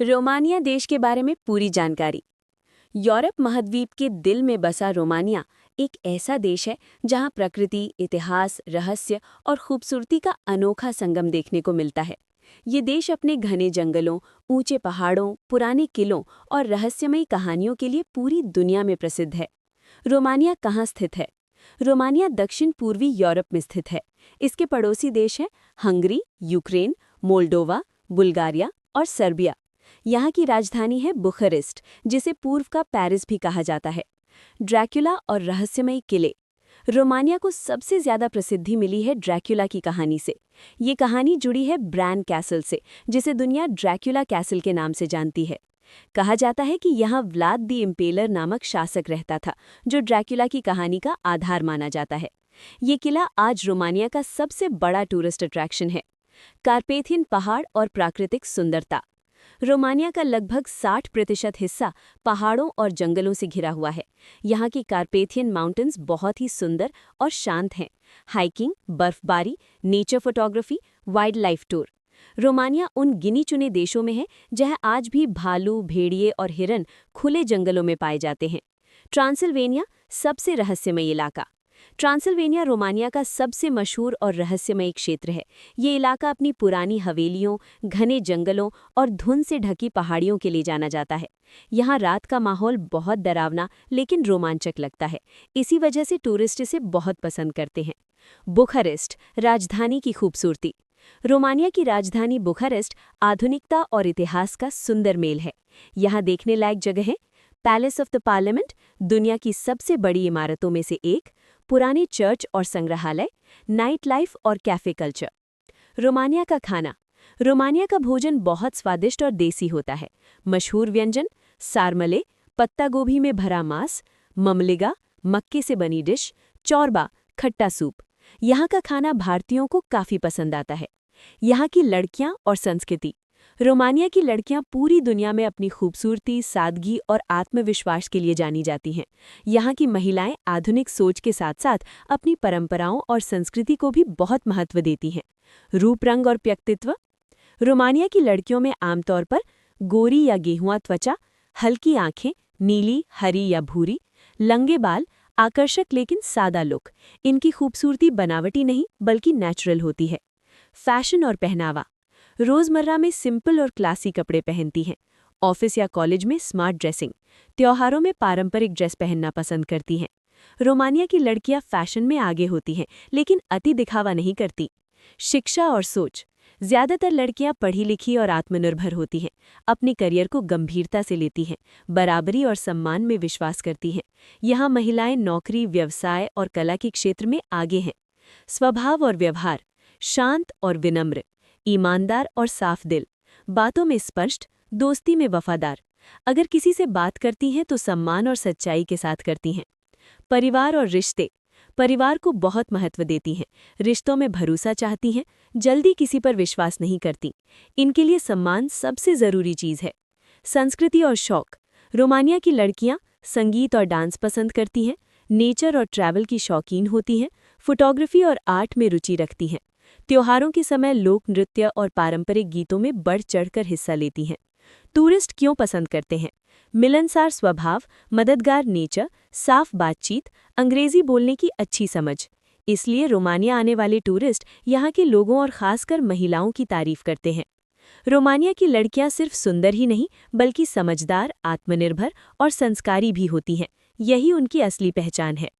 Romania देश के बारे में पूरी जानकारी। यूरोप महाद्वीप के दिल में बसा रोमानिया एक ऐसा देश है जहां प्रकृति, इतिहास, रहस्य और खूबसूरती का अनोखा संगम देखने को मिलता है। ये देश अपने घने जंगलों, ऊंचे पहाड़ों, पुराने किलों और रहस्यमयी कहानियों के लिए पूरी दुनिया में प्रसिद्ध है। रोमानिया कहाँ स्थित है? रोमानिया दक्षिण पूर्वी यूरोप में स्थित है। इसके पड़ोसी देश हैं हंगरी, यूक्रेन, मोल्डोवा, बुल्गारिया और सर्बिया। यहाँ की राजधानी है बुखारेस्ट, जिसे पूर्व का पेरिस भी कहा जाता है। ड्रैकुला और रहस्यमयी किले। रोमानिया को सबसे ज्यादा प्रसिद्धि मिली है ड्रैकुला की कहानी से। ये कहानी जुड़ी है ब्रैन कैसल से, जिसे दुनिया ड्रैकुला कैसल के नाम से जानती है। कहा जाता है कि यहाँ व्लाद द इम्पेलर नामक शासक रहता था, जो ड्रैकुला की कहानी का आधार माना जाता है। ये किला आज रोमानिया का सबसे बड़ा टूरिस्ट अट्रैक्शन है। कार्पेथियन पहाड़ और प्राकृतिक सुंदरता। रोमानिया का लगभग 60% हिस्सा पहाड़ों और जंगलों से घिरा हुआ है। यहाँ की कार्पेथियन माउंटेन्स बहुत ही सुंदर और शांत हैं। हाइकिंग, बर्फबारी, nature photography, wild life tour. Romania उन गिनी चुने देशों में है जहाँ आज भी भालू, भेड़िए और हिरन खुले जंगलों में पाए जाते हैं। ट्रांसिल्वेनिया सबसे रहस्यमयी इलाका। ट्रांसिल्वेनिया रोमानिया का सबसे मशहूर और रहस्यमयी क्षेत्र है। ये इलाका अपनी पुरानी हवेलियों, घने जंगलों और धुंध से ढकी पहाड़ियों के लिए जाना जाता है। यहाँ रात का माहौल बहुत डरावना लेकिन रोमांचक लगता है। इसी वजह से टूरिस्ट इसे बहुत पसंद करते हैं। बुखारेस्ट, राजधानी की खूबसूरती। रोमानिया की राजधानी बुखारेस्ट आधुनिकता और इतिहास का सुंदर मेल है। यहाँ देखने लायक जगह है पैलेस ऑफ द पार्लियामेंट, दुनिया की सबसे बड़ी इमारतों में से एक, पुराने चर्च और संग्रहालय, नाइट लाइफ और कैफे कल्चर। रोमानिया का खाना। रोमानिया का भोजन बहुत स्वादिष्ट और देसी होता है। मशहूर व्यंजन सारमले, पत्ता गोभी में भरा मांस, ममलिगा, मक्के से बनी डिश, चौरबा, खट्टा सूप। यहाँ का खाना भारतीयों को काफी पसंद आता है। यहाँ की लड़कियां और संस्कृति। रोमानिया की लड़कियां पूरी दुनिया में अपनी खूबसूरती, सादगी और आत्मविश्वास के लिए जानी जाती हैं। यहाँ की महिलाएं आधुनिक सोच के साथ साथ अपनी परंपराओं और संस्कृति को भी बहुत महत्व देती हैं। रूप, रंग और व्यक्तित्व। रोमानिया की लड़कियों में आमतौर पर गोरी या गेहुआ त्वचा, हल्की आंखें, नीली, हरी या भूरी, लंगे बाल, आकर्षक लेकिन सादा लुक। इनकी खूबसूरती बनावटी नहीं बल्कि नेचुरल होती है। फैशन और पहनावा। रोजमर्रा में सिंपल और क्लासी कपड़े पहनती हैं। ऑफिस या कॉलेज में स्मार्ट ड्रेसिंग। त्योहारों में पारंपरिक ड्रेस पहनना पसंद करती हैं। रोमानिया की लड़कियां फैशन में आगे होती हैं लेकिन अति दिखावा नहीं करती। शिक्षा और सोच। ज्यादातर लड़कियां पढ़ी लिखी और आत्मनिर्भर होती हैं। अपने करियर को गंभीरता से लेती हैं। बराबरी और सम्मान में विश्वास करती हैं। यहाँ महिलाएं नौकरी, व्यवसाय और कला के क्षेत्र में आगे हैं। स्वभाव और व्यवहार। शांत और विनम्र, ईमानदार और साफ दिल, बातों में स्पष्ट, दोस्ती में वफादार। अगर किसी से बात करती हैं तो सम्मान और सच्चाई के साथ करती हैं। परिवार और रिश्ते। परिवार को बहुत महत्व देती हैं। रिश्तों में भरोसा चाहती हैं, जल्दी किसी पर विश्वास नहीं करती। इनके लिए सम्मान सबसे जरूरी चीज है। संस्कृति और शौक। रोमानिया की लड़कियां संगीत और डांस पसंद करती हैं, नेचर और ट्रैवल की शौकीन होती हैं, फोटोग्राफी और आर्ट में रुचि रखती हैं। त्योहारों के समय लोक नृत्य और पारंपरिक गीतों में बढ़ चढ़कर हिस्सा लेती हैं। टूरिस्ट क्यों पसंद करते हैं? मिलनसार स्वभाव, मददगार नेचर, साफ बातचीत, अंग्रेजी बोलने की अच्छी समझ। इसलिए रोमानिया आने वाले टूरिस्ट यहाँ के लोगों और खासकर महिलाओं की तारीफ करते हैं। रोमानिया की लड़कियां सिर्फ सुंदर ही नहीं बल्कि समझदार, आत्मनिर्भर और संस्कारी भी होती हैं। यही उनकी असली पहचान है।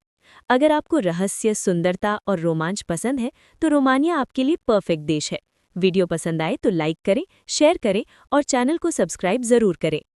अगर आपको रहस्य, सुंदरता और रोमांच पसंद है तो रोमानिया आपके लिए परफेक्ट देश है। वीडियो पसंद आए तो लाइक करें, शेयर करें और चैनल को सब्सक्राइब जरूर करें।